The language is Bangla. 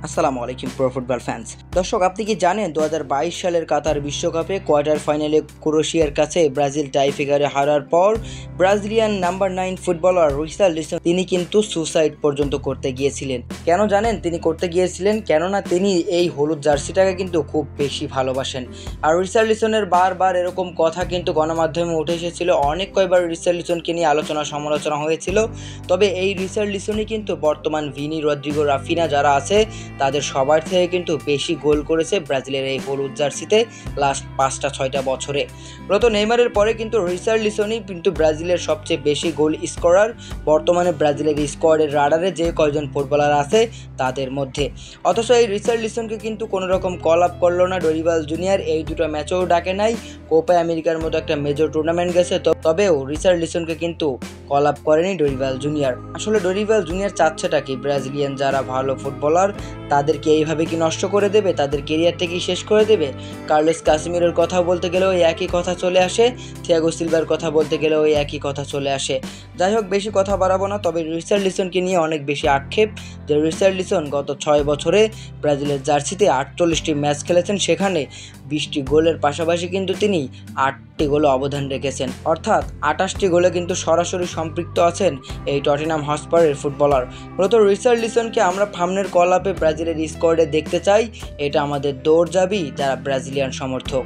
আসসালামু আলাইকুম প্রো ফুটবল ফ্যান্স। দর্শক, আপনি কি জানেন 2022 সালের কাতার বিশ্বকাপে কোয়ার্টার ফাইনালে ক্রোয়েশিয়ার কাছে ব্রাজিল টাইফিকারে হারার পর ব্রাজিলিয়ান নাম্বার 9 ফুটবলার রিচার্লিসন তিনি কিন্তু সুসাইড পর্যন্ত করতে গিয়েছিলেন। কেন জানেন তিনি করতে গিয়েছিলেন? কেননা তিনি এই হলুদ জার্সিটাকে কিন্তু খুব বেশি ভালোবাসেন। আর রিচার্লিসনের বারবার এরকম কথা কিন্তু গণমাধ্যমে উঠে এসেছিল, অনেক কয়েকবার রিচার্লিসনকে নিয়ে আলোচনা সমালোচনা হয়েছিল। তবে এই রিচার্লিসনই কিন্তু বর্তমান ভিনি, রদ্রিগো, রাফিনা যারা আছে তাদের সবার থেকে কিন্তু বেশি গোল করেছে ব্রাজিলের এই হলুদ জার্সিতে লাস্ট 5-6টা বছরে। মূলত নেইমারের পরে কিন্তু রিচার্লিসনই কিন্তু ব্রাজিলের সবচেয়ে বেশি গোল স্কোরার বর্তমানে ব্রাজিলের স্কোয়াডের রাডারে যে কয়জন ফুটবলার আছে তাদের মধ্যে। অথচ এই রিচার্লিসনকে কিন্তু কোনো রকম কল আপ করলো না ডরিভাল জুনিয়র, এই দুটো ম্যাচও ডাকে নাই। কোপা আমেরিকার মতো একটা মেজর টুর্নামেন্ট গেছে, তবেও রিচার্লিসনকে কিন্তু কল আপ করেনি ডরিভাল জুনিয়র। আসলে ডরিভাল জুনিয়র চাচ্ছেটা কি? ব্রাজিলিয়ান যারা ভালো ফুটবলার তাদেরকে এইভাবে কি নষ্ট করে দেবে? তাদের কেরিয়ারটাকেই শেষ করে দেবে? কার্লোস কাসেমিরোর কথা বলতে গেলেও ওই একই কথা চলে আসে, থিয়াগো সিলভার কথা বলতে গেলেও ওই একই কথা চলে আসে। যাই হোক, বেশি কথা বাড়াবো না। তবে রিচার্লিসনকে নিয়ে অনেক বেশি আক্ষেপ যে রিচার্লিসন গত 6 বছরে ব্রাজিলের জার্সিতে 48টি ম্যাচ খেলেছেন, সেখানে 20টি গোলের পাশাপাশি কিন্তু তিনি 8টি গোলে অবদান রেখেছেন, অর্থাৎ 28টি গোলে কিন্তু সরাসরি সম্পৃক্ত আছেন এই টটেনহাম হটস্পারের ফুটবলার। মূলত রিচার্লিসনকে আমরা সামনের কল আপে ব্রাজিলের স্কোয়াডে দেখতে চাই, এটা আমাদের দৌড় যাবি যারা ব্রাজিলিয়ান সমর্থক।